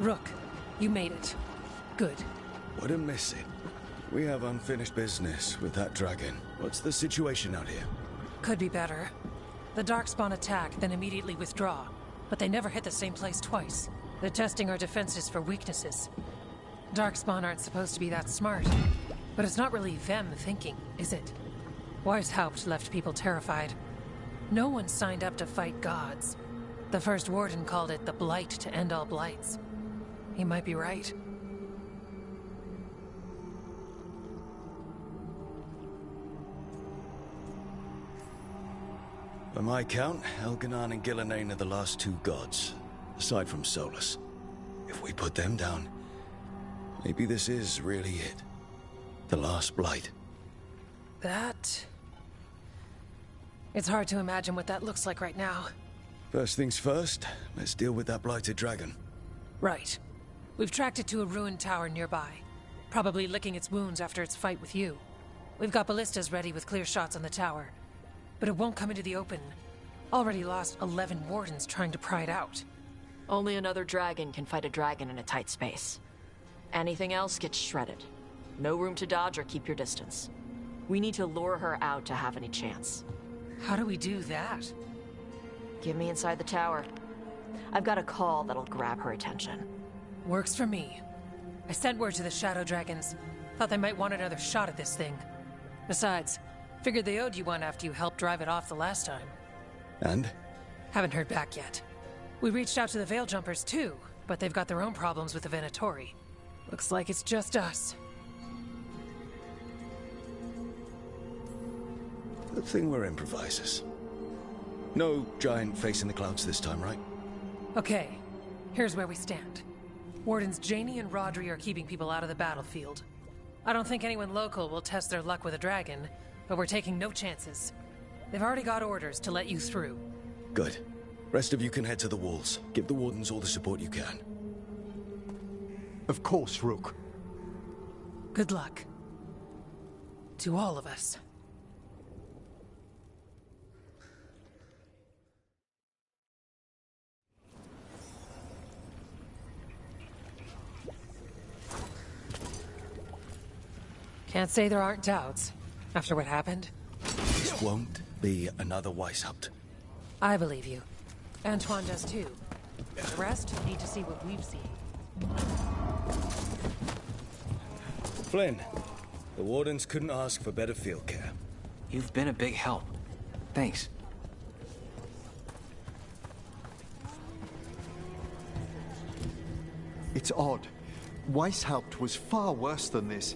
Rook, you made it. Good. Wouldn't miss it. We have unfinished business with that dragon. What's the situation out here? Could be better. The Darkspawn attack, then immediately withdraw. But they never hit the same place twice. They're testing our defenses for weaknesses. Darkspawn aren't supposed to be that smart. But it's not really them thinking, is it? Weishaupt left people terrified. No one signed up to fight gods. The first warden called it the blight to end all blights. He might be right. By my count, Elganon and Gillenane are the last two gods, aside from Solus. If we put them down, maybe this is really it. The last blight. That... It's hard to imagine what that looks like right now. First things first, let's deal with that blighted dragon. Right. We've tracked it to a ruined tower nearby. Probably licking its wounds after its fight with you. We've got ballistas ready with clear shots on the tower. But it won't come into the open. Already lost 11 wardens trying to pry it out. Only another dragon can fight a dragon in a tight space. Anything else gets shredded. No room to dodge or keep your distance. We need to lure her out to have any chance. How do we do that? Get me inside the tower. I've got a call that'll grab her attention. Works for me. I sent word to the Shadow Dragons. Thought they might want another shot at this thing. Besides, figured they owed you one after you helped drive it off the last time. And? Haven't heard back yet. We reached out to the Veil Jumpers too, but they've got their own problems with the Venatori. Looks like it's just us. Good thing we're improvisers. No giant face in the clouds this time, right? Okay, here's where we stand. Wardens Janey and Rodri are keeping people out of the battlefield. I don't think anyone local will test their luck with a dragon, but we're taking no chances. They've already got orders to let you through. Good. Rest of you can head to the walls. Give the wardens all the support you can. Of course, Rook. Good luck. To all of us. Can't say there aren't doubts, after what happened. This won't be another Weishaupt. I believe you. Antoine does too. The rest need to see what we've seen. Flynn, the wardens couldn't ask for better field care. You've been a big help. Thanks. It's odd. Weishaupt was far worse than this,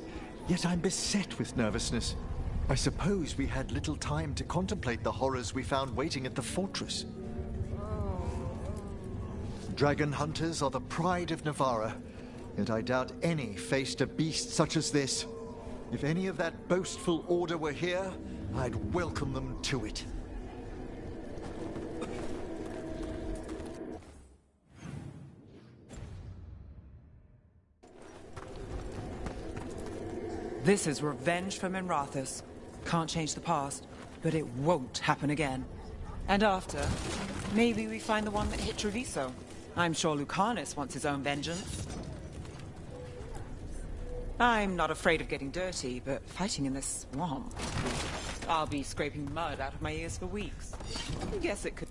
yet I'm beset with nervousness. I suppose we had little time to contemplate the horrors we found waiting at the fortress. Dragon hunters are the pride of Navarra, yet I doubt any faced a beast such as this. If any of that boastful order were here, I'd welcome them to it. This is revenge for Minrathous. Can't change the past, but it won't happen again. And after, maybe we find the one that hit Treviso. I'm sure Lucanus wants his own vengeance. I'm not afraid of getting dirty, but fighting in this swamp... I'll be scraping mud out of my ears for weeks. I guess it could...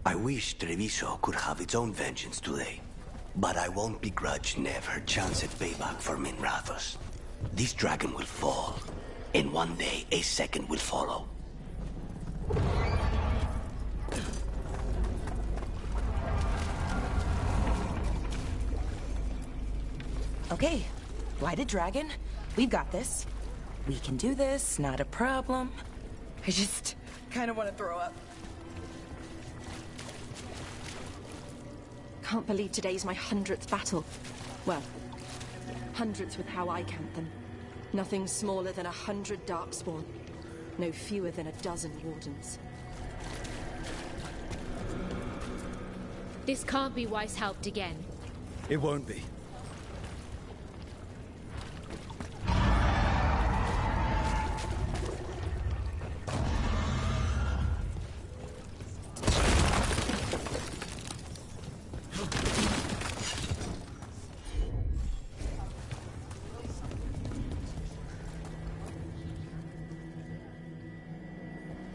I wish Treviso could have its own vengeance today. But I won't begrudge Never chance at payback for Minrathous. This dragon will fall, and one day a second will follow. Okay, Blighted Dragon, we've got this. We can do this, not a problem. I just kind of want to throw up. Can't believe today's my 100th battle. Well, hundreds with how I count them. Nothing smaller than 100 Darkspawn. No fewer than a dozen Wardens. This can't be Weishaupt again. It won't be.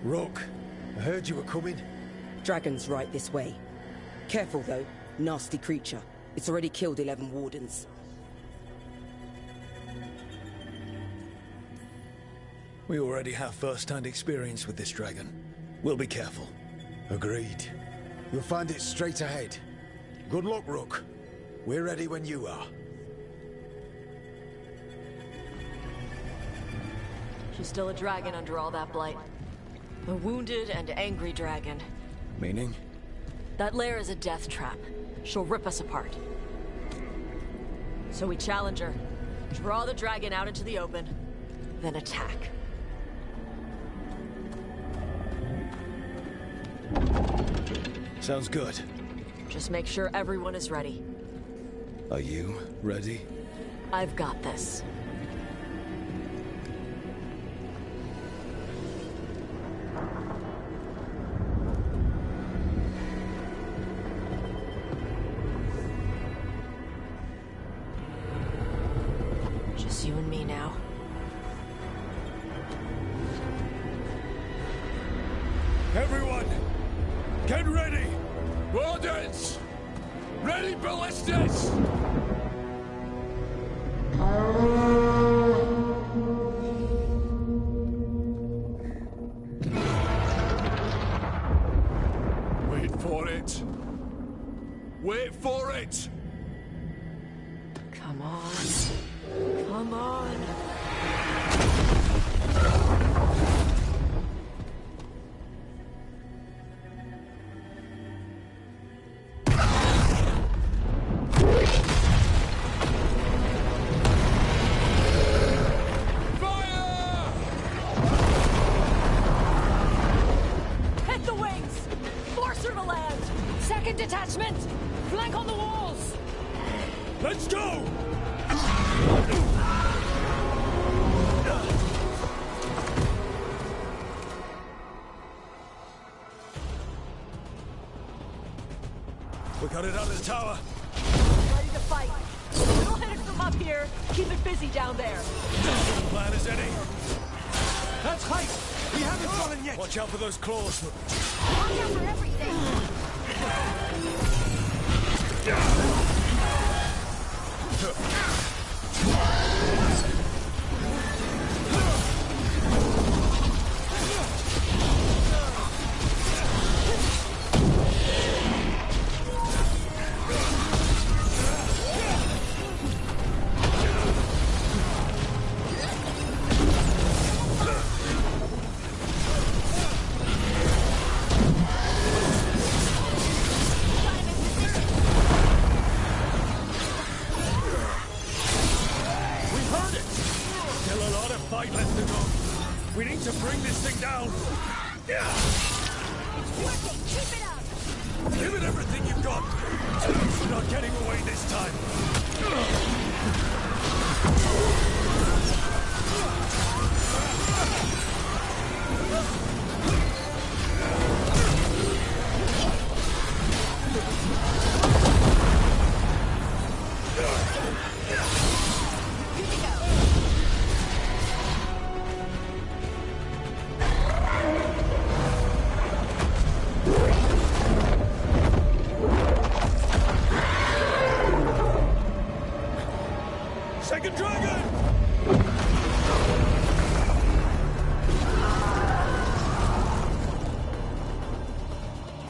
Rook, I heard you were coming. Dragon's right this way. Careful, though. Nasty creature. It's already killed 11 wardens. We already have first-hand experience with this dragon. We'll be careful. Agreed. You'll find it straight ahead. Good luck, Rook. We're ready when you are. She's still a dragon under all that blight. A wounded and angry dragon. Meaning? That lair is a death trap. She'll rip us apart. So we challenge her, draw the dragon out into the open, then attack. Sounds good. Just make sure everyone is ready. Are you ready? I've got this. Just you and me now. Everyone, get ready! Wardens! Ready ballistas! Wait for it! Wait for it! Come on. Come on. Hit the wings! Force her to land! Second detachment! Flank on the walls! Let's go! We got it out of the tower. Ready to fight. We'll hit it from up here. Keep it busy down there. Plan is any. That's height! We haven't fallen yet! Watch out for those claws. Watch out for everything! We need to bring this thing down. It's working! Keep it up! Give it everything you've got. You're not getting away this time. Second dragon!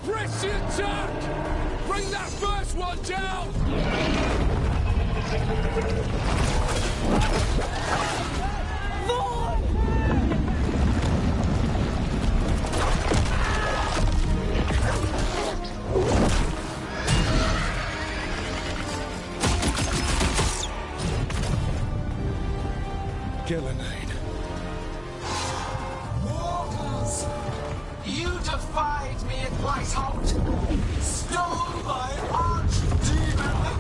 Press the attack! Bring that first one down! Gillenane. Mortals! You defied me at Whiteholt! Stole my archdemon!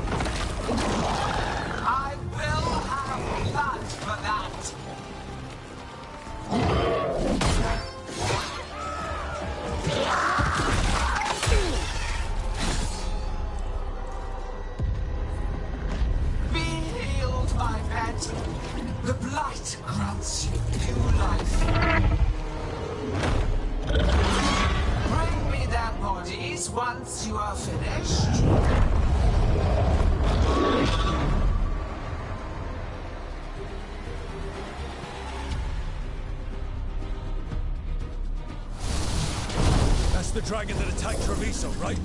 I will have blood for that! Be healed, my pet! The blight grants you new life. Please, once you are finished. That's the dragon that attacked Treviso, right?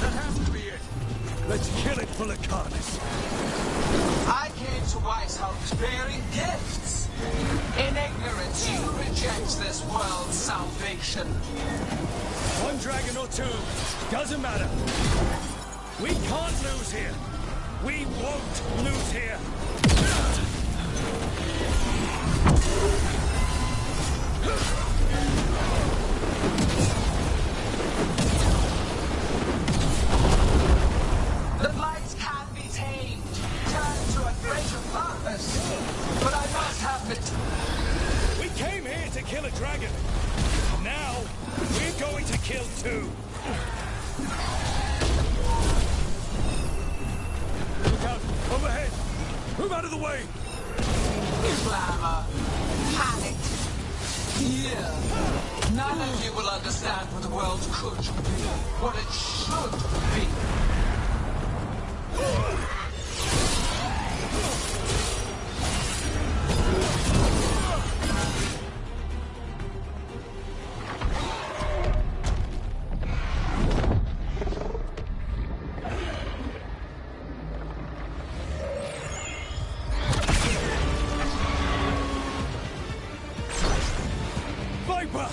That has to be it. Let's kill it for Lucanus. I came to White House bearing gifts. In ignorance, you reject this world's salvation. One dragon or two, doesn't matter. We can't lose here. We won't lose here. The blight can be tamed, turned to a greater purpose. But I must have it. We came here to kill a dragon. Now, we're going to kill two. Look out! Overhead! Move out of the way! Glamour. Panic. Fear. None of you will understand what the world could be. What it should be. Viper!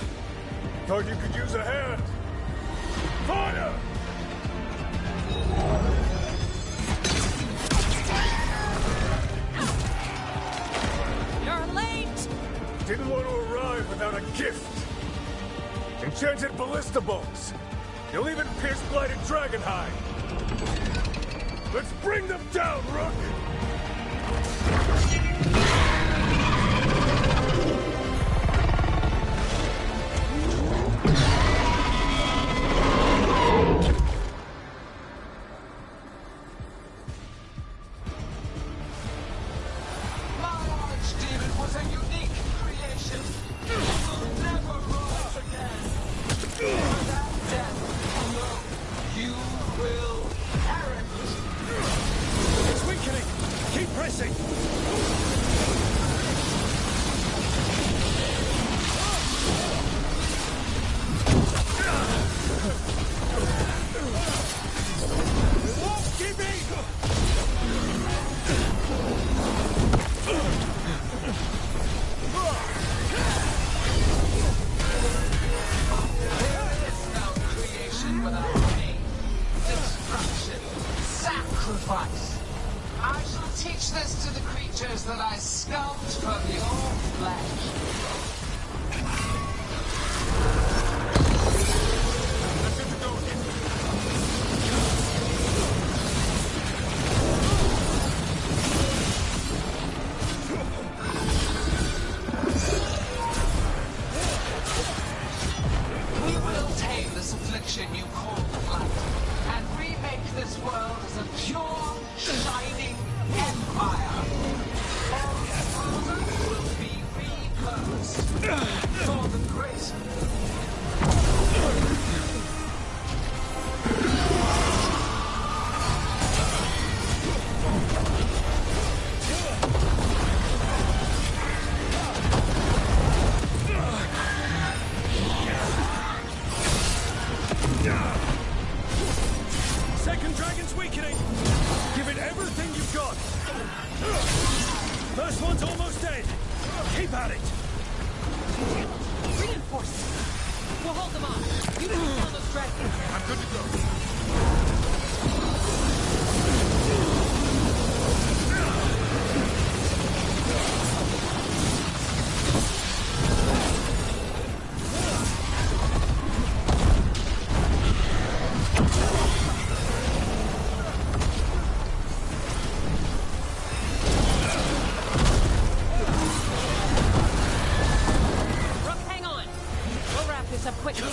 Thought you could use a hand. Fire! You're late! Didn't want to arrive without a gift. Enchanted ballista bolts. You'll even pierce blighted dragon hide. Let's bring them down, Rook! My archdemon was a unique creation. It will never rise again. For that death alone, you will perish. It's weakening! Keep pressing! There is no creation without pain, destruction, sacrifice. I shall teach this to the creatures that I sculpt from your flesh. We will tame this affliction you call light, and remake this world as a pure, shining empire. All powers will be repurposed for the greater. Second dragon's weakening! Give it everything you've got! First one's almost dead! Keep at it! Reinforcements! We'll hold them off. You can kill those dragons. I'm good to go. Rook, hang on. We'll wrap this up quickly.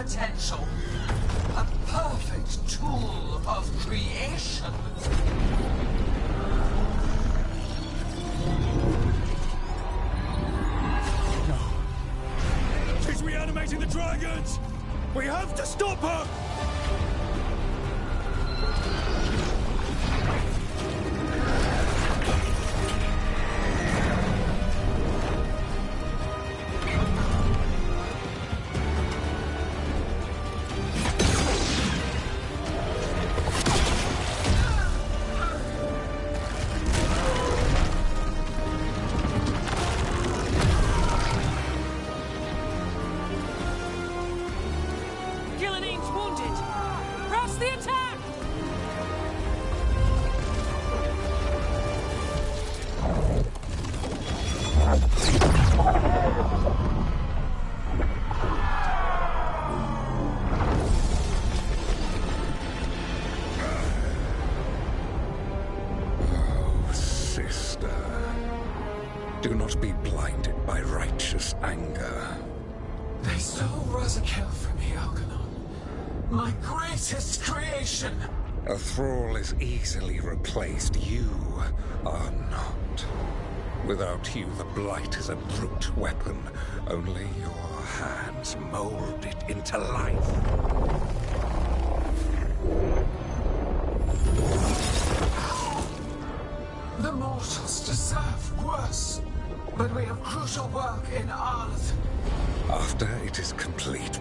potential. A perfect tool of creation. She's reanimating the dragons! We have to stop her! Gillinane's wounded! Press the attack! Oh, sister. Do not be blinded by righteous anger. They stole Rosakill from me, Algernon. My greatest creation. A thrall is easily replaced. You are not. Without you, the Blight is a brute weapon. Only your hands mold it into life. The mortals deserve worse. But we have crucial work in Arleth. After it is complete,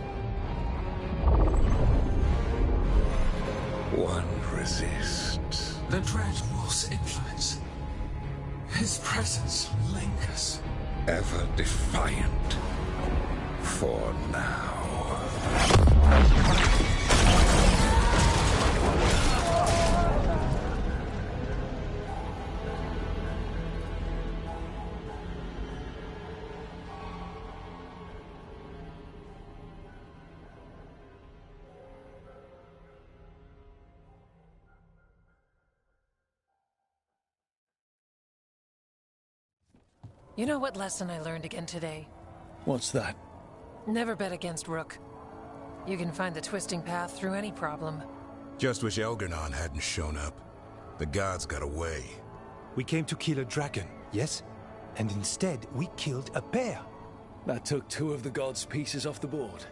one resists. The Dread Wolf's influence. His presence lingers. Ever defiant. For now. You know what lesson I learned again today? What's that? Never bet against Rook. You can find the twisting path through any problem. Just wish Elgernon hadn't shown up. The gods got away. We came to kill a dragon, yes? And instead, we killed a bear. That took 2 of the gods' pieces off the board.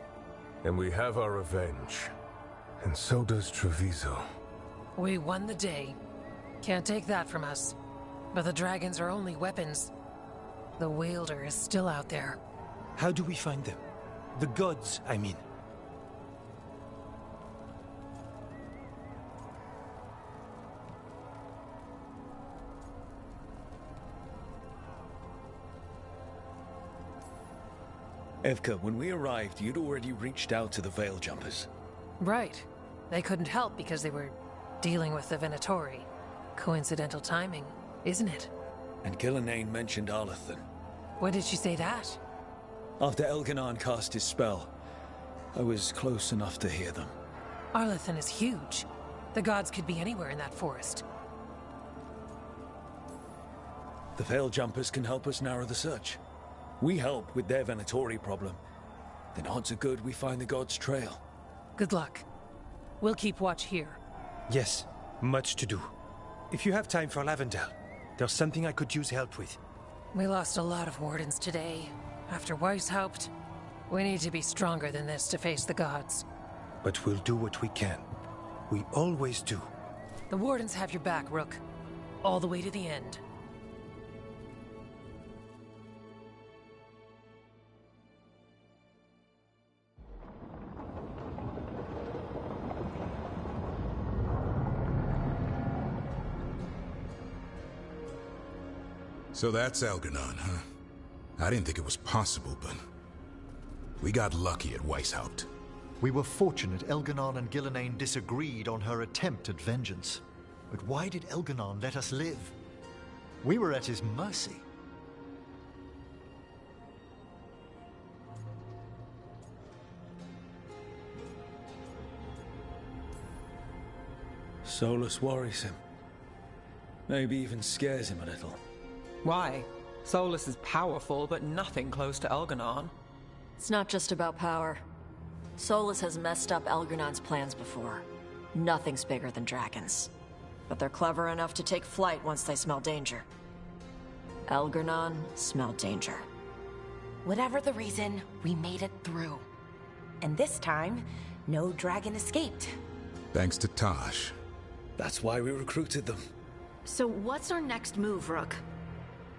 And we have our revenge. And so does Treviso. We won the day. Can't take that from us. But the dragons are only weapons. The Wielder is still out there. How do we find them? The gods, I mean. Evka, when we arrived, you'd already reached out to the Veil Jumpers. Right. They couldn't help because they were dealing with the Venatori. Coincidental timing, isn't it? And Gillinane mentioned Arlethan. When did she say that? After Elganon cast his spell, I was close enough to hear them. Arlethan is huge. The gods could be anywhere in that forest. The Veil Jumpers can help us narrow the search. We help with their Venatori problem. Then odds are good we find the gods' trail. Good luck. We'll keep watch here. Yes, much to do. If you have time for Lavendel, there's something I could use help with. We lost a lot of wardens today. After Weishaupt, we need to be stronger than this to face the gods. But we'll do what we can. We always do. The wardens have your back, Rook. All the way to the end. So that's Algernon, huh? I didn't think it was possible, but we got lucky at Weishaupt. We were fortunate Elganon and Gillinane disagreed on her attempt at vengeance. But why did Elganon let us live? We were at his mercy. Solus worries him. Maybe even scares him a little. Why? Solus is powerful, but nothing close to Elganon. It's not just about power. Solus has messed up Elgernon's plans before. Nothing's bigger than dragons. But they're clever enough to take flight once they smell danger. Elgernon smelled danger. Whatever the reason, we made it through. And this time, no dragon escaped. Thanks to Tosh. That's why we recruited them. So what's our next move, Rook?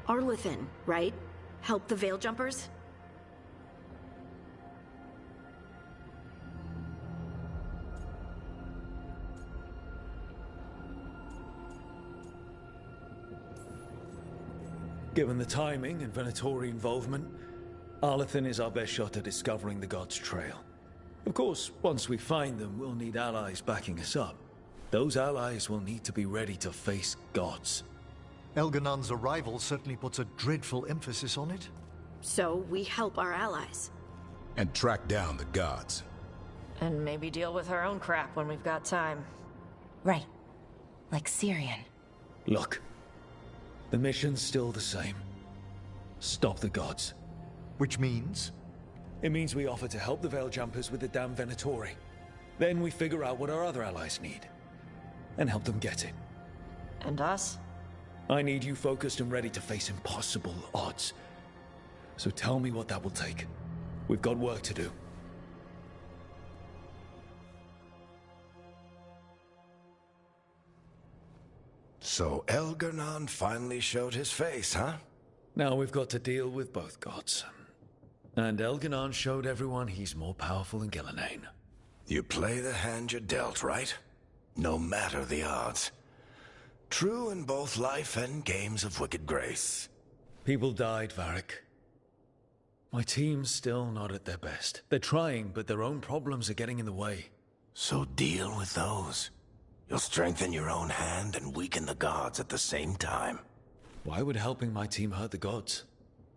Arlethan, right? Help the Veil Jumpers? Given the timing and Venatori involvement, Arlethan is our best shot at discovering the God's trail. Of course, once we find them, we'll need allies backing us up. Those allies will need to be ready to face gods. Elganon's arrival certainly puts a dreadful emphasis on it. So we help our allies. And track down the gods. And maybe deal with our own crap when we've got time. Right. Like Syrian. Look. The mission's still the same. Stop the gods. Which means? It means we offer to help the Veil Jumpers with the damn Venatori. Then we figure out what our other allies need. And help them get it. And us? I need you focused and ready to face impossible odds. So tell me what that will take. We've got work to do. So Elgernon finally showed his face, huh? Now we've got to deal with both gods. And Elgernon showed everyone he's more powerful than Gillenane. You play the hand you're dealt, right? No matter the odds. True in both life and games of wicked grace. People died, Varric. My team's still not at their best. They're trying, but their own problems are getting in the way. So deal with those. You'll strengthen your own hand and weaken the gods at the same time. Why would helping my team hurt the gods?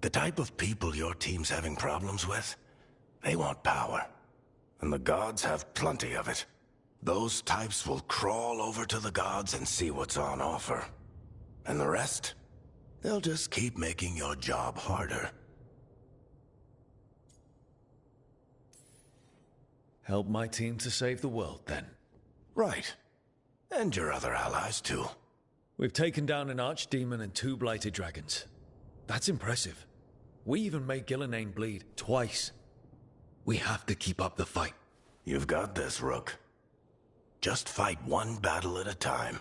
The type of people your team's having problems with, they want power. And the gods have plenty of it. Those types will crawl over to the gods and see what's on offer. And the rest? They'll just keep making your job harder. Help my team to save the world, then. Right. And your other allies, too. We've taken down an archdemon and 2 blighted dragons. That's impressive. We even made Gillenane bleed twice. We have to keep up the fight. You've got this, Rook. Just fight one battle at a time.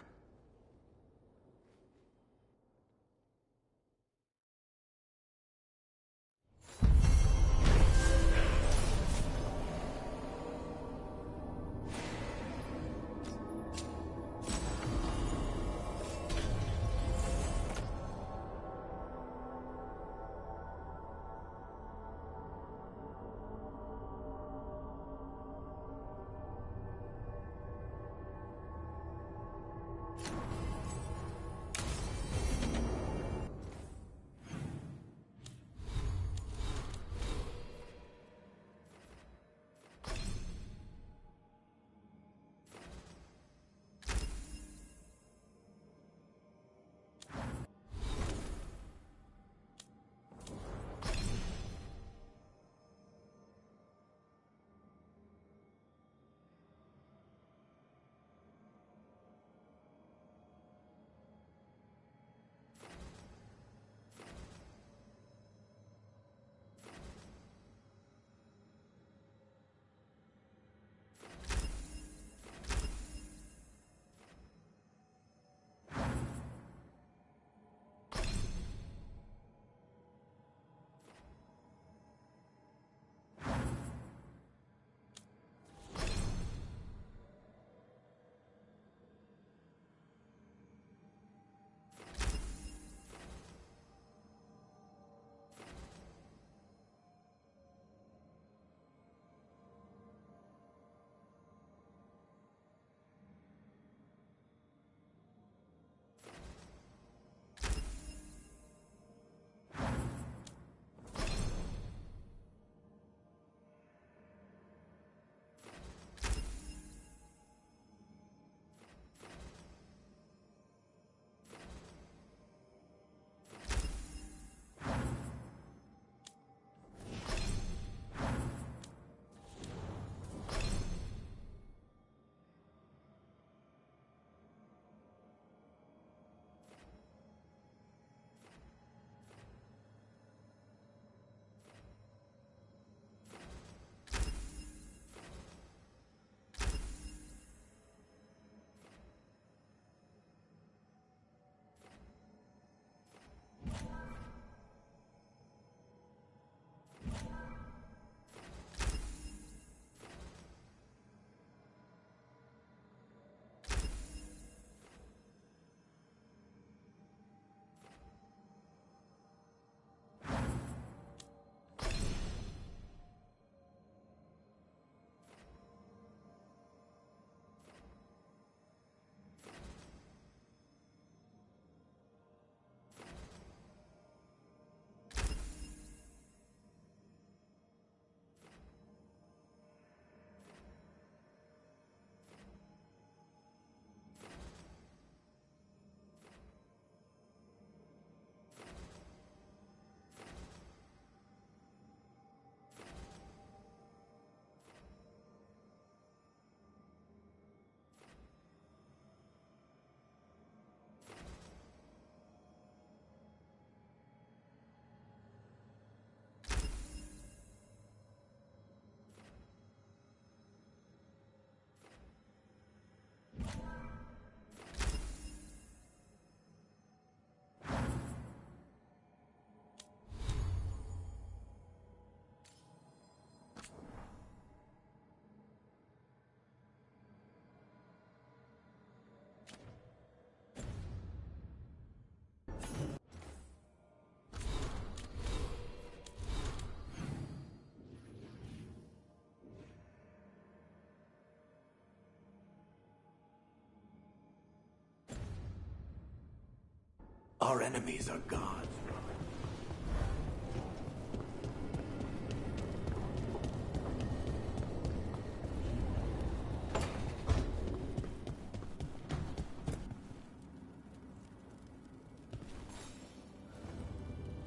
Our enemies are gods.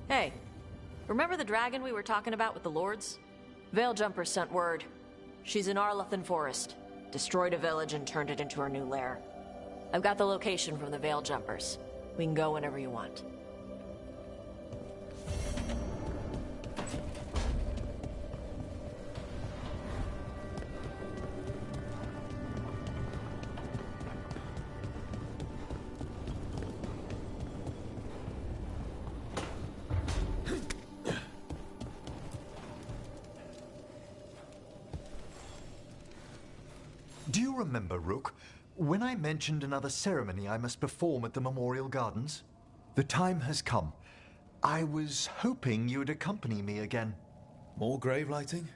Hey, remember the dragon we were talking about with the lords? Veiljumpers sent word. She's in Arlethan Forest. Destroyed a village and turned it into her new lair. I've got the location from the Veiljumpers. We can go whenever you want. Do you remember, Rook, when I mentioned another ceremony I must perform at the Memorial Gardens? The time has come. I was hoping you'd accompany me again. More grave lighting?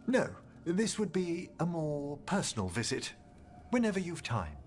No, this would be a more personal visit. Whenever you've time.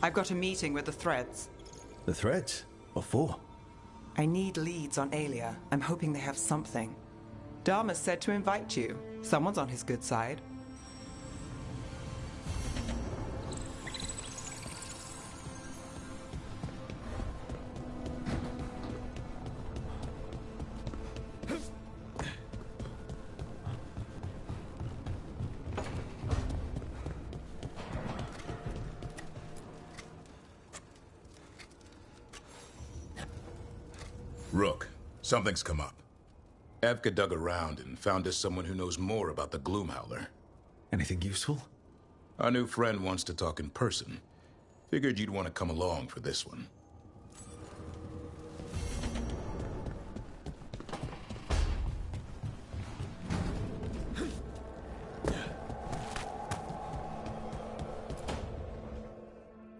I've got a meeting with the Threads. The Threads? What for? I need leads on Aelia. I'm hoping they have something. Dharma said to invite you. Someone's on his good side. Rook, something's come up. Evka dug around and found us someone who knows more about the Gloomhowler. Anything useful? Our new friend wants to talk in person. Figured you'd want to come along for this one.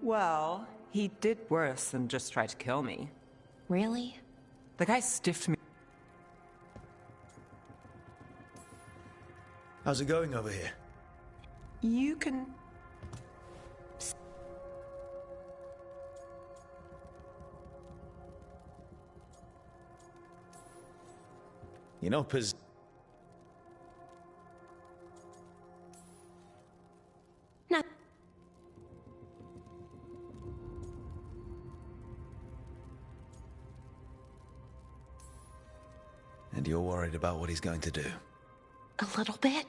Well, he did worse than just try to kill me. Really? The guy stiffed me. How's it going over here? You can... You know, No. And you're worried about what he's going to do? A little bit.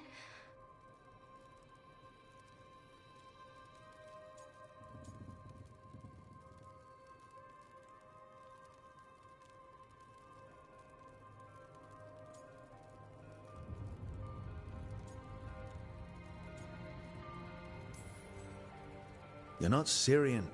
You're not Syrian.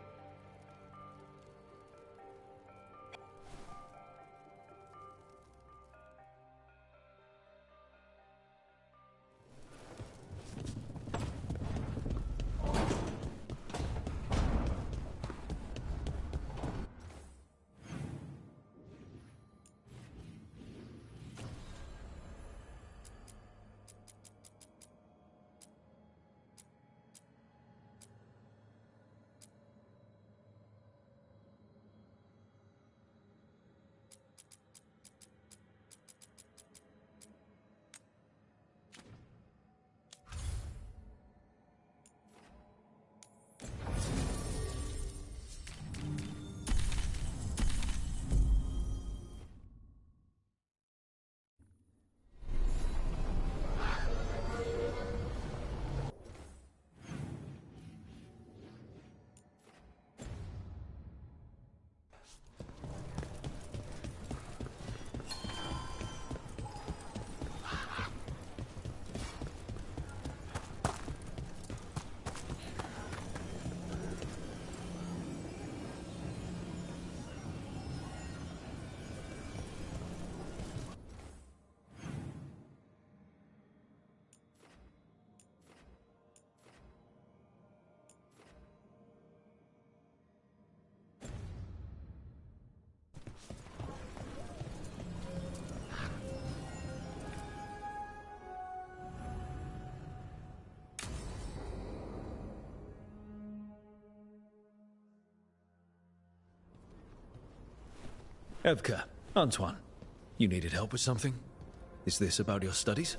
Evka, Antoine, you needed help with something? Is this about your studies?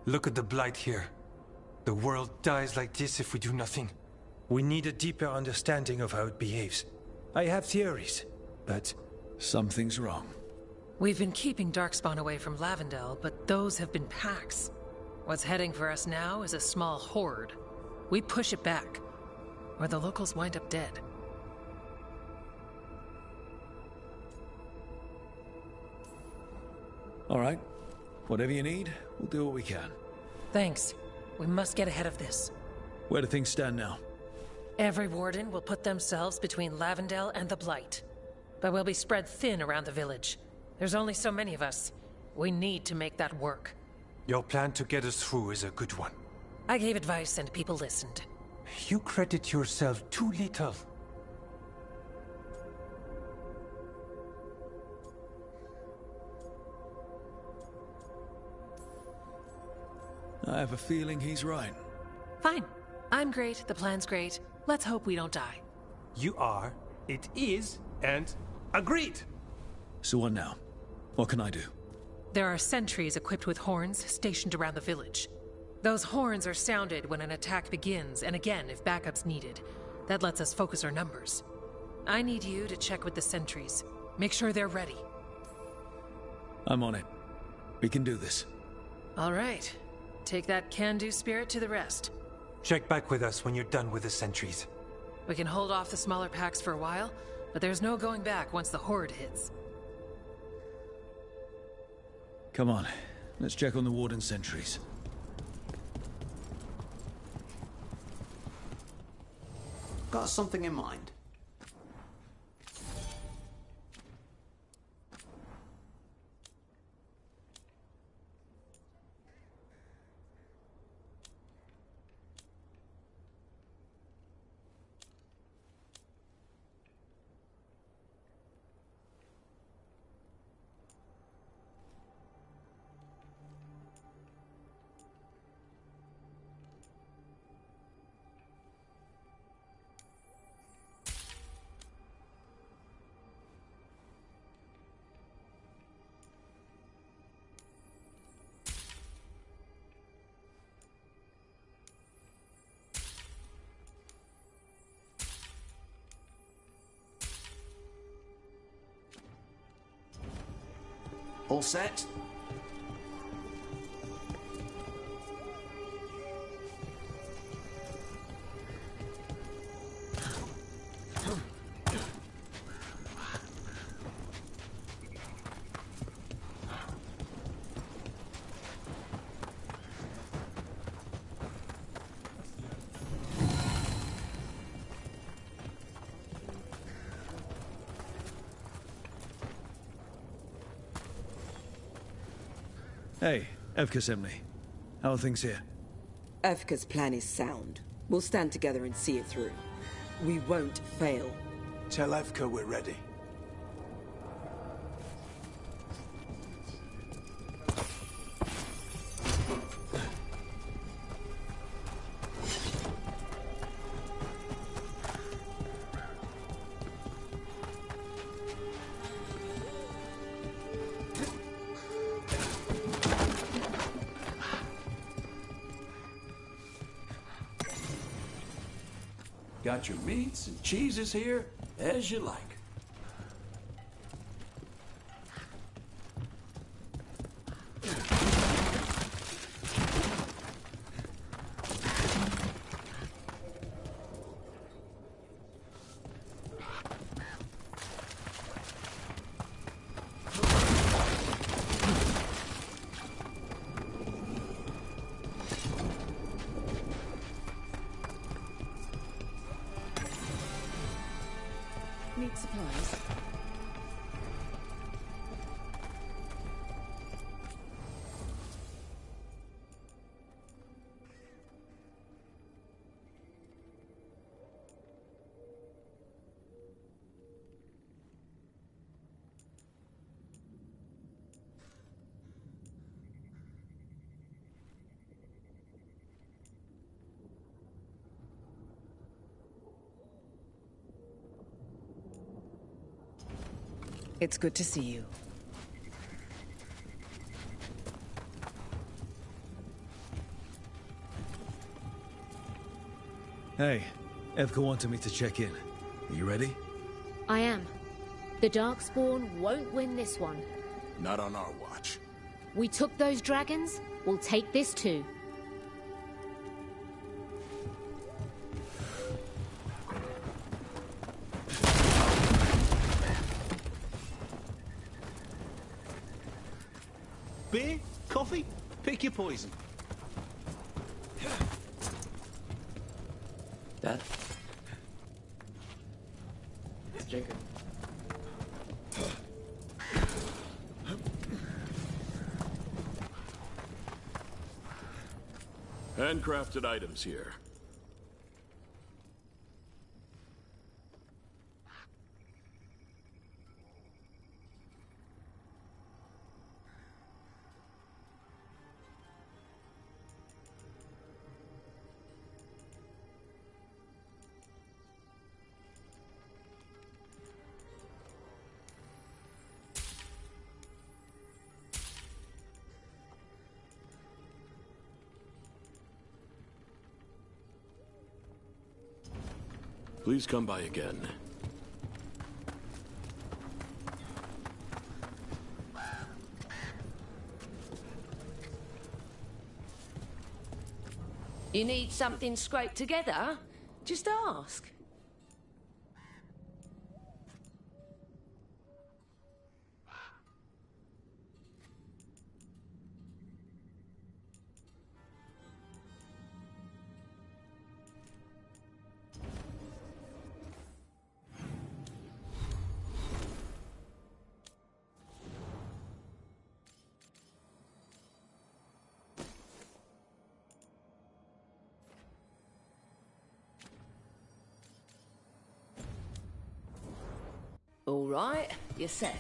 Look at the blight here. The world dies like this if we do nothing. We need a deeper understanding of how it behaves. I have theories, but... Something's wrong. We've been keeping Darkspawn away from Lavendel, but those have been packs. What's heading for us now is a small horde. We push it back, or the locals wind up dead. All right. Whatever you need, we'll do what we can. Thanks. We must get ahead of this. Where do things stand now? Every warden will put themselves between Lavendel and the Blight. But we'll be spread thin around the village. There's only so many of us. We need to make that work. Your plan to get us through is a good one. I gave advice and people listened. You credit yourself too little. I have a feeling he's right. Fine. I'm great, the plan's great. Let's hope we don't die. You are, it is, and agreed! So what now? What can I do? There are sentries equipped with horns stationed around the village. Those horns are sounded when an attack begins, and again if backup's needed. That lets us focus our numbers. I need you to check with the sentries. Make sure they're ready. I'm on it. We can do this. All right. Take that can-do spirit to the rest. Check back with us when you're done with the sentries. We can hold off the smaller packs for a while, but there's no going back once the horde hits. Come on. Let's check on the warden sentries. Got something in mind. All set? Hey, Evka sent me. How are things here? Evka's plan is sound. We'll stand together and see it through. We won't fail. Tell Evka we're ready. Got your meats and cheeses here, as you like. Need supplies? It's good to see you. Hey, Evka wanted me to check in. Are you ready? I am. The Darkspawn won't win this one. Not on our watch. We took those dragons, we'll take this too. Beer? Coffee? Pick your poison. Dad? It's Jacob. Handcrafted items here. Please come by again. You need something scraped together? Just ask. All right, you're set.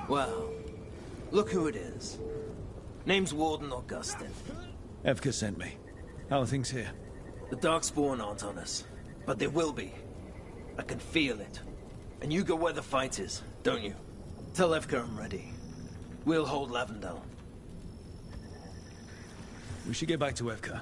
Well, look who it is. Name's Warden Augustin. Evka sent me. How are things here? The Darkspawn aren't on us, but they will be. I can feel it. And you go where the fight is, don't you? Tell Evka I'm ready. We'll hold Lavendel. We should get back to Evka.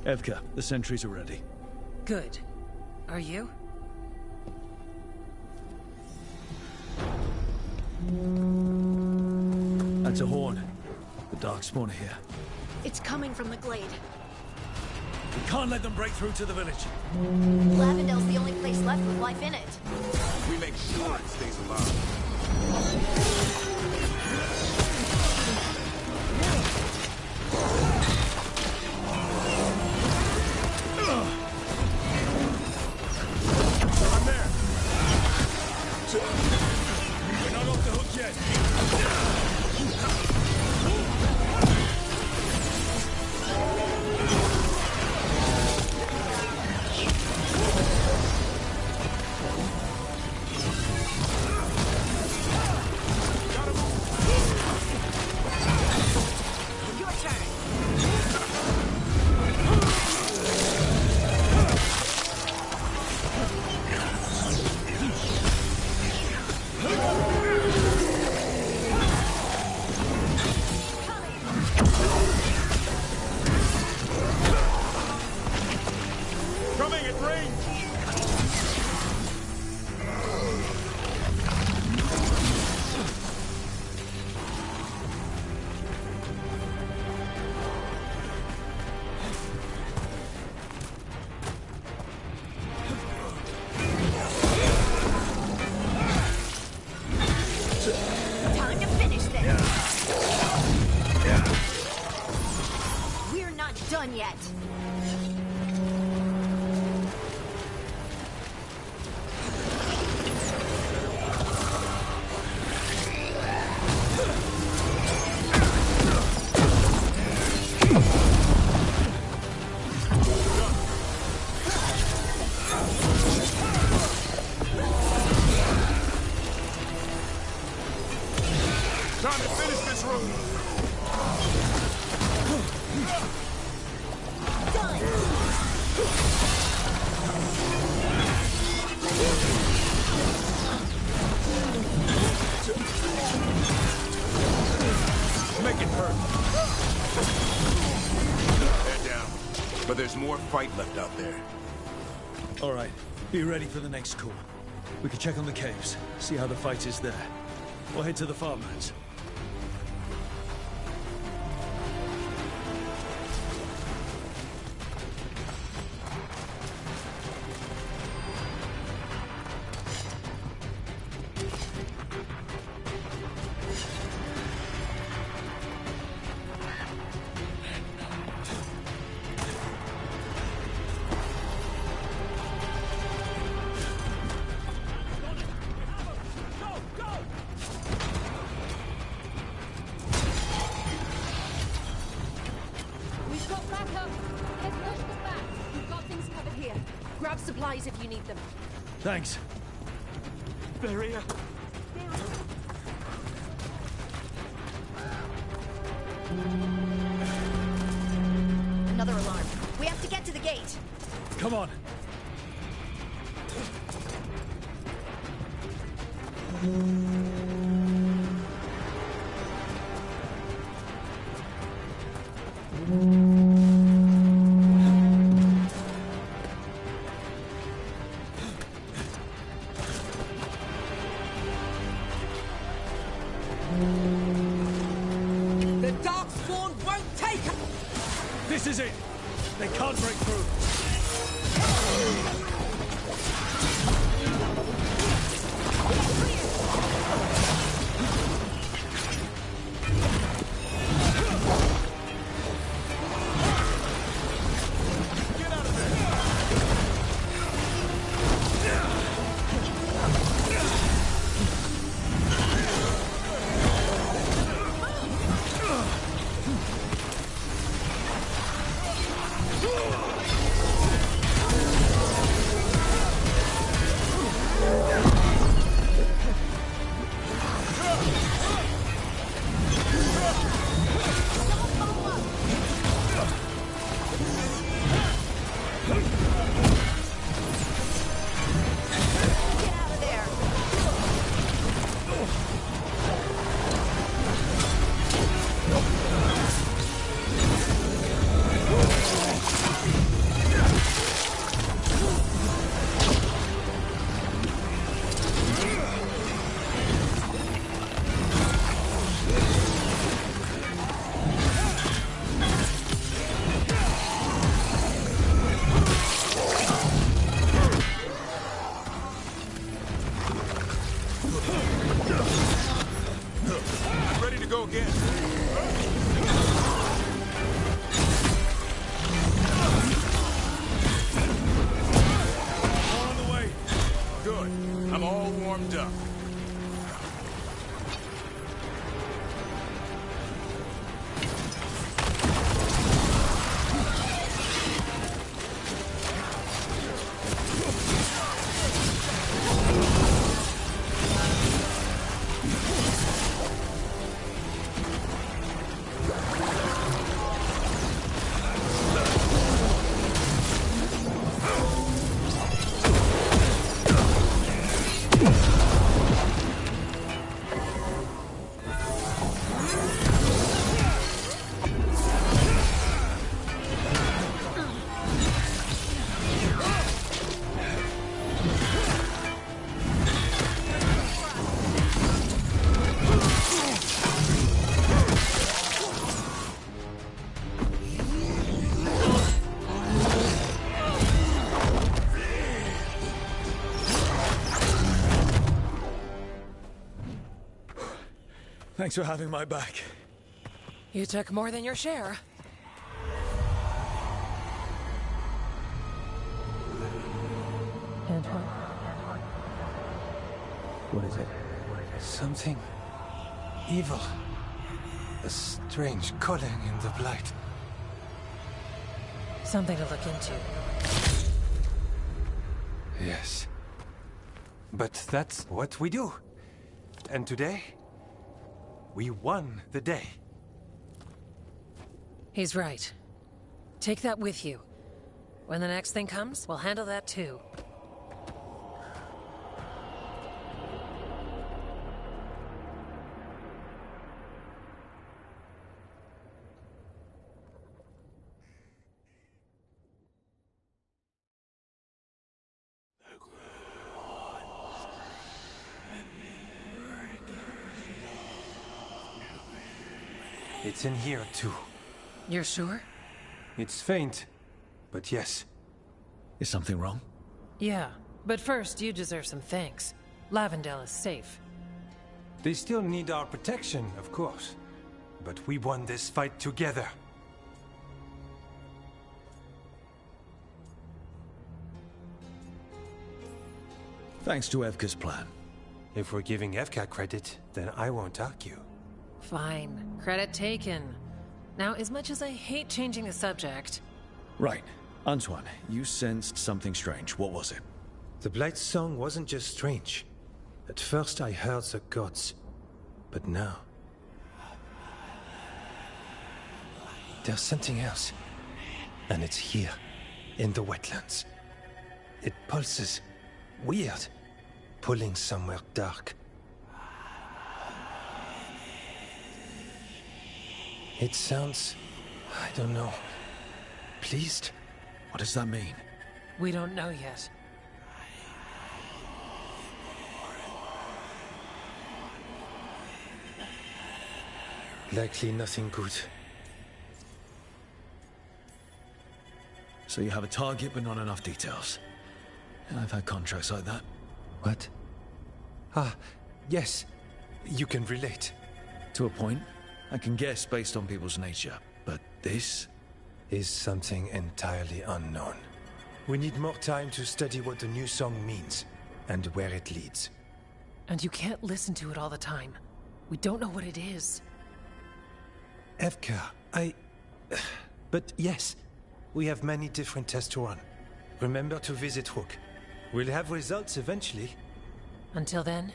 Evka, the sentries are ready. Good. Are you? That's a horn. The Darkspawn are here. It's coming from the glade. We can't let them break through to the village. Lavendel's the only place left with life in it. We make sure it stays alive. We're not off the hook yet. more fight left out there. All right, be ready for the next call. We can check on the caves, see how the fight is there. We'll head to the farmlands. We've got backup. Let's push them back. We've got things covered here. Grab supplies if you need them. Thanks. Barrier. Another alarm. We have to get to the gate. Come on. The Darkspawn won't take us! This is it! They can't break through! Ready to go again. On the way. Good. I'm all warmed up. Thanks for having my back. You took more than your share. And what? What is it? Something evil. A strange calling in the blight. Something to look into. Yes. But that's what we do. And today, we won the day. He's right. Take that with you. When the next thing comes, we'll handle that too. It's in here, too. You're sure? It's faint, but yes. Is something wrong? Yeah, but first you deserve some thanks. Lavendale is safe. They still need our protection, of course. But we won this fight together. Thanks to Evka's plan. If we're giving Evka credit, then I won't argue. Fine. Credit taken. Now, as much as I hate changing the subject... Right. Antoine, you sensed something strange. What was it? The Blight's song wasn't just strange. At first I heard the gods. But now... there's something else. And it's here, in the wetlands. It pulses. Weird. Pulling somewhere dark. It sounds... I don't know. Pleased? What does that mean? We don't know yet. Likely nothing good. So you have a target but not enough details. I've had contracts like that. What? Ah, yes. You can relate. To a point. I can guess based on people's nature. But this... is something entirely unknown. We need more time to study what the new song means, and where it leads. And you can't listen to it all the time. We don't know what it is. Evka, But yes, we have many different tests to run. Remember to visit Rook. We'll have results eventually. Until then,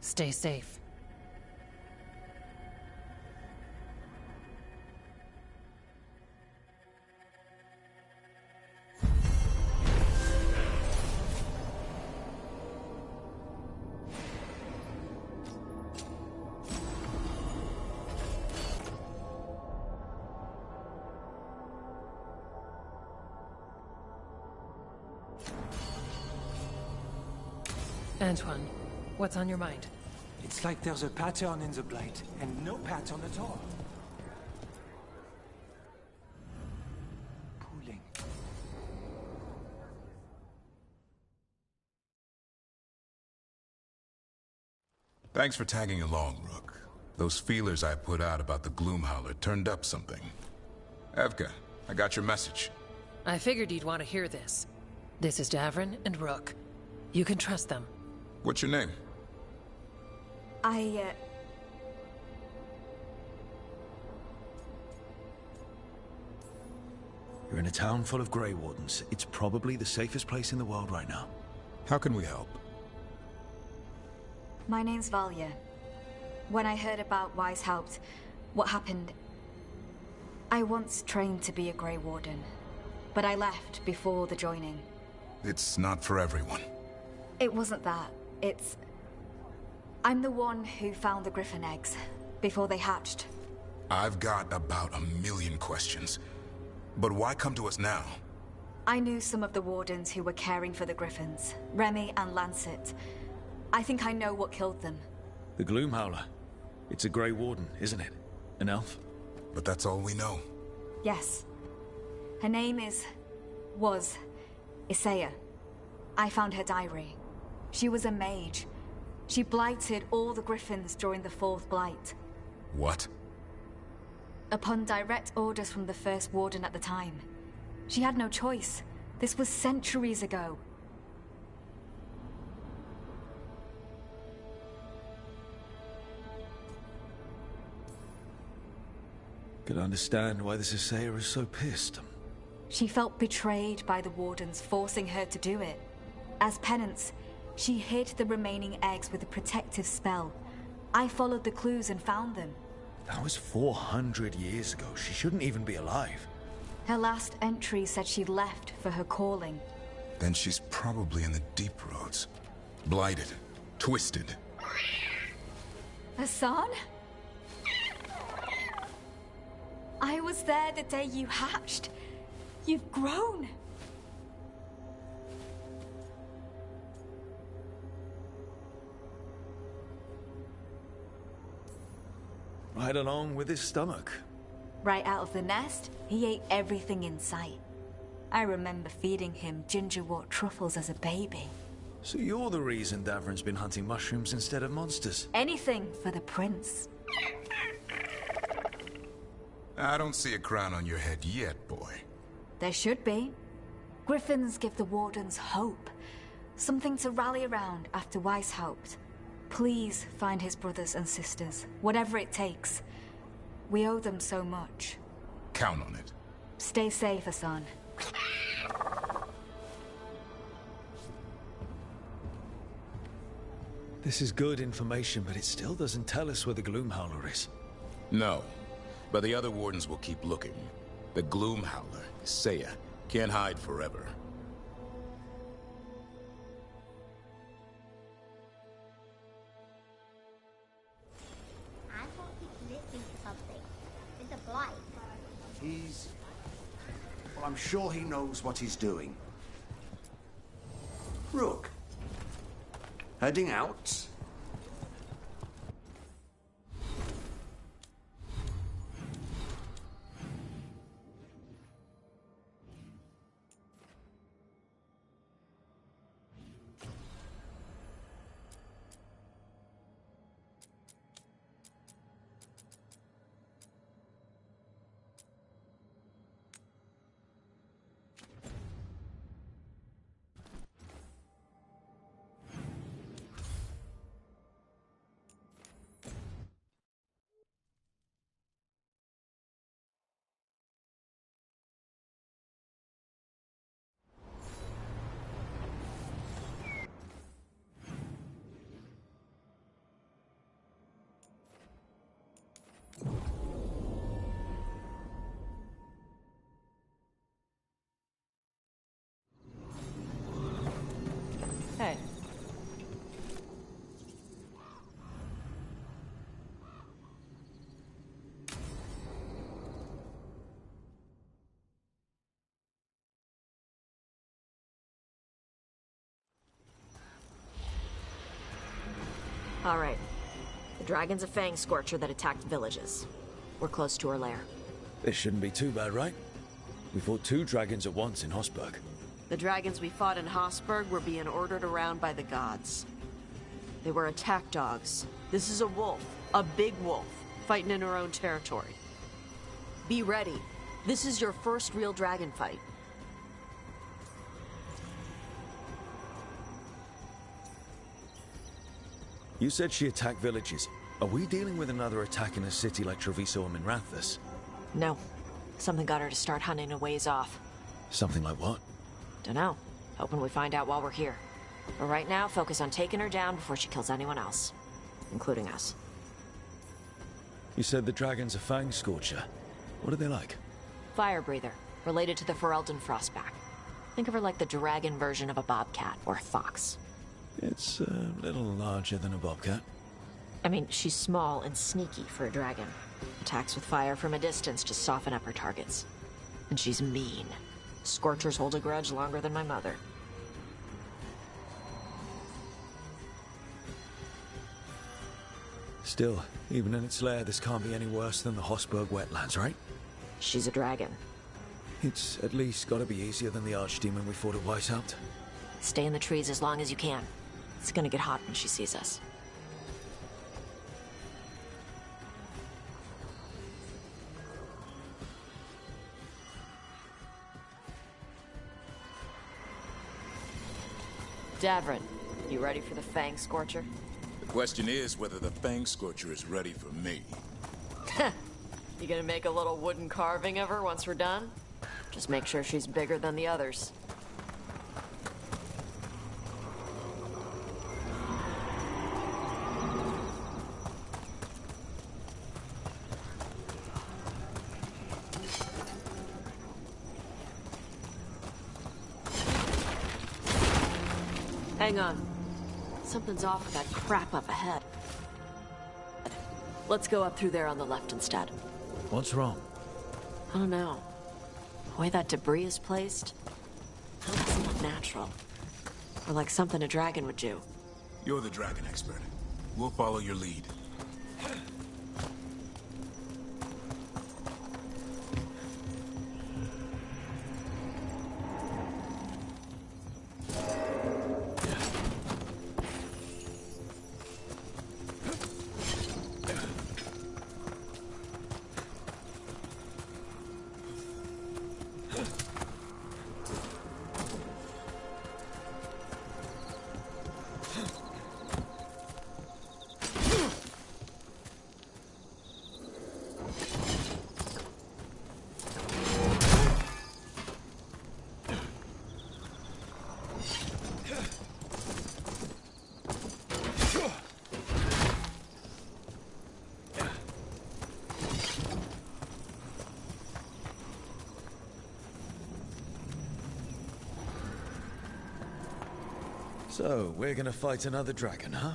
stay safe. Antoine, what's on your mind? It's like there's a pattern in the Blight, and no pattern at all. Pooling. Thanks for tagging along, Rook. Those feelers I put out about the Gloomhowler turned up something. Evka, I got your message. I figured you'd want to hear this. This is Davrin and Rook. You can trust them. What's your name? You're in a town full of Grey Wardens. It's probably the safest place in the world right now. How can we help? My name's Valia. When I heard about Wise Helped, what happened... I once trained to be a Grey Warden, but I left before the joining. It's not for everyone. It wasn't that. It's... I'm the one who found the Griffin eggs, before they hatched. I've got about 1,000,000 questions. But why come to us now? I knew some of the Wardens who were caring for the Griffins, Remy and Lancet. I think I know what killed them. The Gloomhowler. It's a Grey Warden, isn't it? An elf? But that's all we know. Yes. Her name was Isaiah. I found her diary. She was a mage. She blighted all the Griffins during the Fourth Blight. What? Upon direct orders from the First Warden at the time. She had no choice. This was centuries ago. Could understand why this Isaiah is so pissed. She felt betrayed by the Wardens, forcing her to do it. As penance, she hid the remaining eggs with a protective spell. I followed the clues and found them. That was 400 years ago. She shouldn't even be alive. Her last entry said she left for her calling. Then she's probably in the deep roads. Blighted. Twisted. Hassan? I was there the day you hatched. You've grown. Right along with his stomach. Right out of the nest, he ate everything in sight. I remember feeding him gingerwort truffles as a baby. So you're the reason Davrin's been hunting mushrooms instead of monsters? Anything for the prince. I don't see a crown on your head yet, boy. There should be. Griffins give the Wardens hope. Something to rally around after Weishaupt. Please find his brothers and sisters, whatever it takes. We owe them so much. Count on it. Stay safe, Hassan. This is good information, but it still doesn't tell us where the Gloomhowler is. No, but the other wardens will keep looking. The Gloomhowler, Isaiah, can't hide forever. I thought he's listening to something. It's a blight. He's... Well, I'm sure he knows what he's doing. Rook. Heading out? Hey. All right. The dragon's a fang scorcher that attacked villages. We're close to her lair. This shouldn't be too bad, right? We fought 2 dragons at once in Hosberg. The dragons we fought in Hosberg were being ordered around by the gods. They were attack dogs. This is a wolf, a big wolf, fighting in her own territory. Be ready. This is your first real dragon fight. You said she attacked villages. Are we dealing with another attack in a city like Treviso and Minrathous? No. Something got her to start hunting a ways off. Something like what? Dunno. Hoping we find out while we're here. But right now, focus on taking her down before she kills anyone else. Including us. You said the dragon's a fang scorcher. What are they like? Fire breather. Related to the Ferelden Frostback. Think of her like the dragon version of a bobcat or a fox. It's a little larger than a bobcat. I mean, she's small and sneaky for a dragon. Attacks with fire from a distance to soften up her targets. And she's mean. Scorchers hold a grudge longer than my mother. Still, even in its lair, this can't be any worse than the Hosberg wetlands, right? She's a dragon. It's at least gotta be easier than the archdemon we fought at Weishaupt. Stay in the trees as long as you can. It's gonna get hot when she sees us. Davrin, you ready for the Fang Scorcher? The question is whether the Fang Scorcher is ready for me. You gonna make a little wooden carving of her once we're done? Just make sure she's bigger than the others. Hang on. Something's off with that crap up ahead. Let's go up through there on the left instead. What's wrong? I don't know. The way that debris is placed, that doesn't look natural. Or like something a dragon would do. You're the dragon expert. We'll follow your lead. So, we're gonna fight another dragon, huh?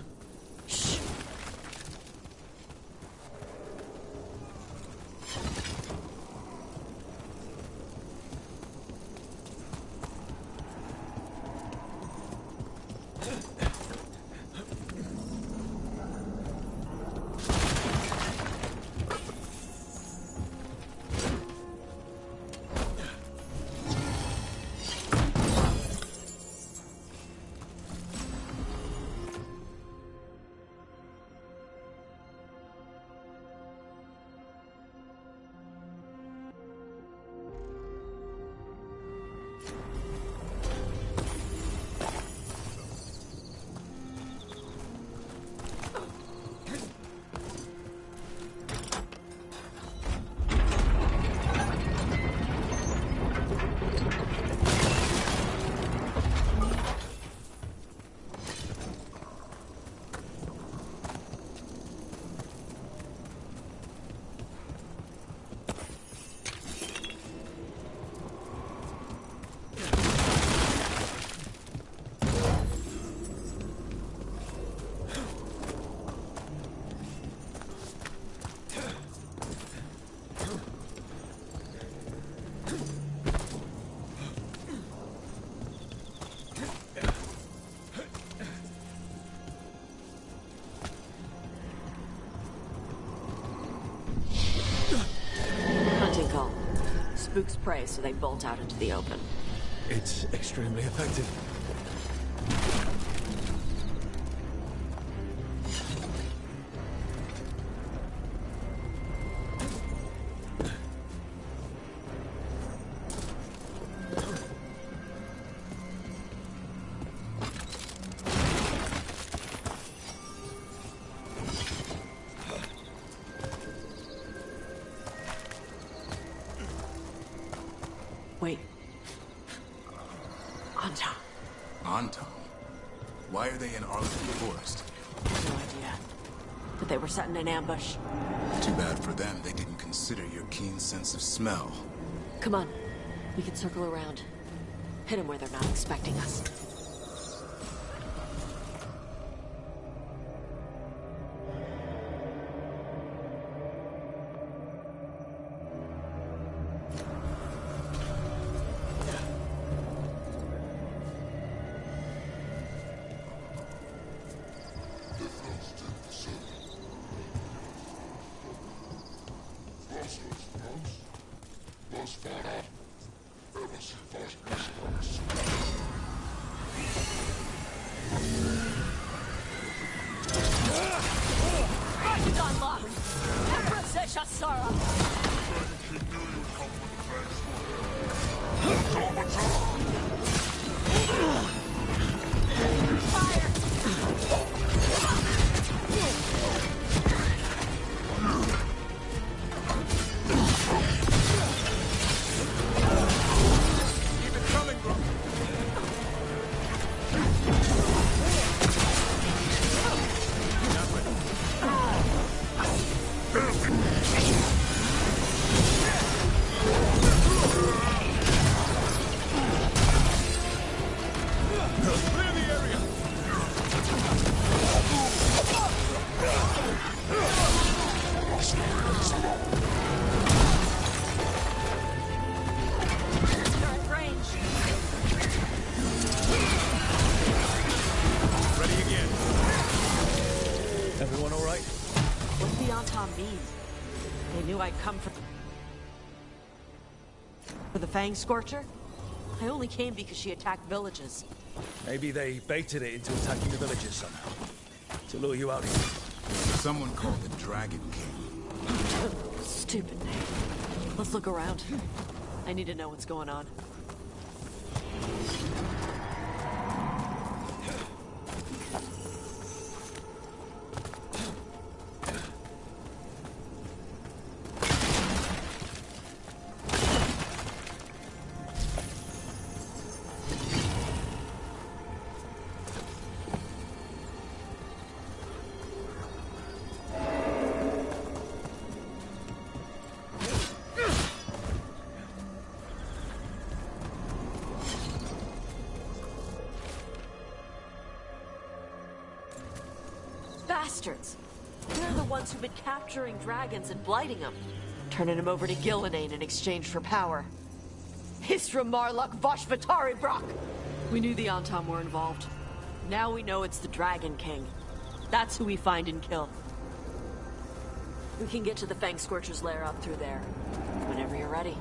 Shh. Spooks prey, so they bolt out into the open. It's extremely effective. Wait. Anton. Anton? Why are they in Arlington Forest? No idea. But they were setting an ambush. Too bad for them they didn't consider your keen sense of smell. Come on. We can circle around. Hit them where they're not expecting us. Fang Scorcher? I only came because she attacked villages. Maybe they baited it into attacking the villages somehow. To lure you out here. Someone called the Dragon King. Stupid name. Let's look around. I need to know what's going on. bastards. They're the ones who've been capturing dragons and blighting them, turning them over to Gillenane in exchange for power. Hisra Marluk Voshvatari Brock! We knew the Antam were involved. Now we know it's the Dragon King. That's who we find and kill. We can get to the Fang Scorcher's lair up through there. Whenever you're ready.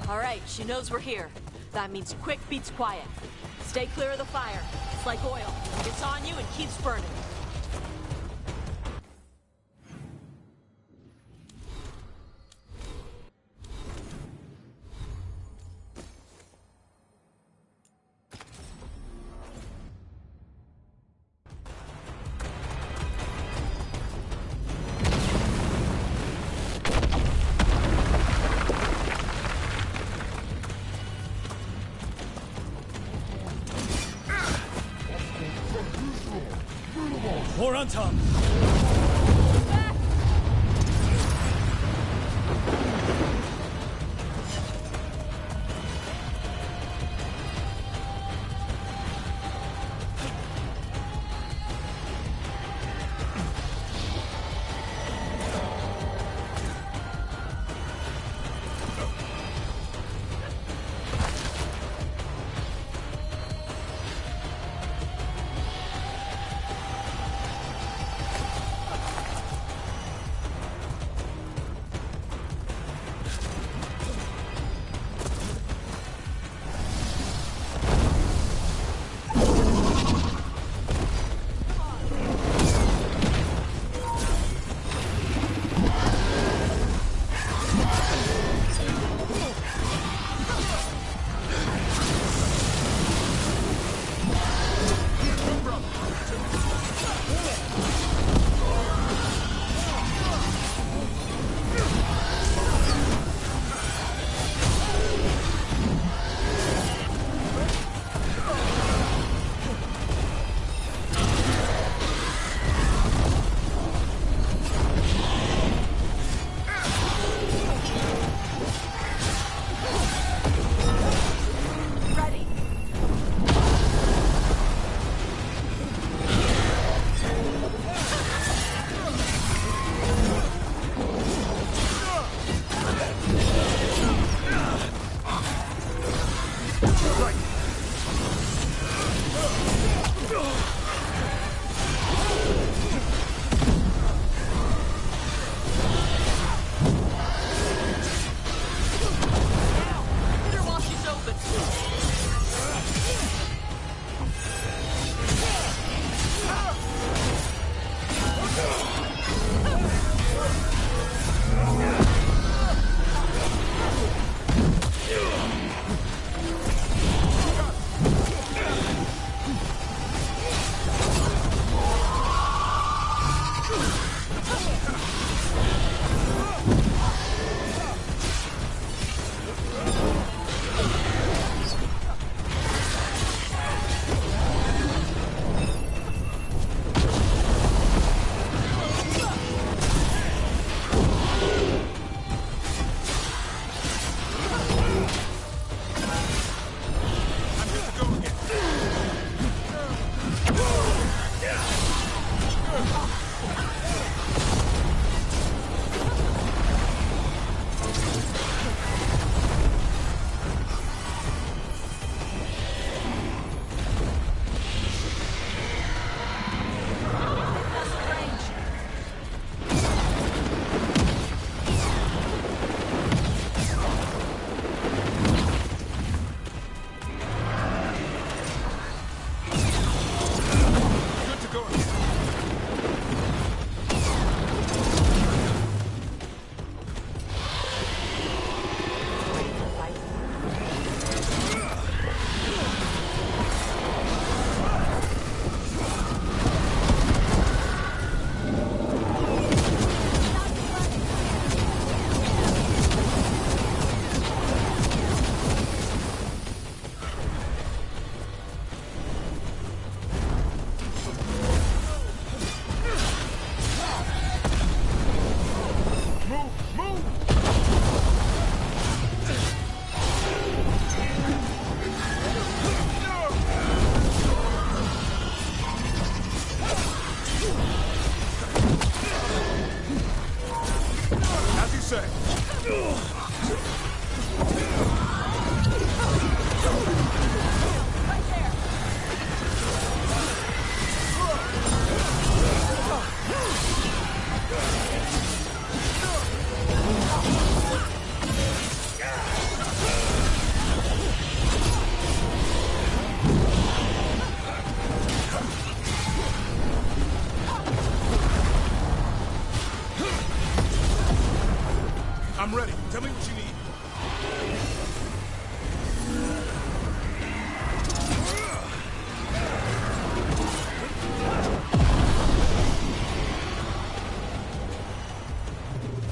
All right, she knows we're here. That means quick beats quiet. Stay clear of the fire. It's like oil. It's on you and keeps burning. More Antam!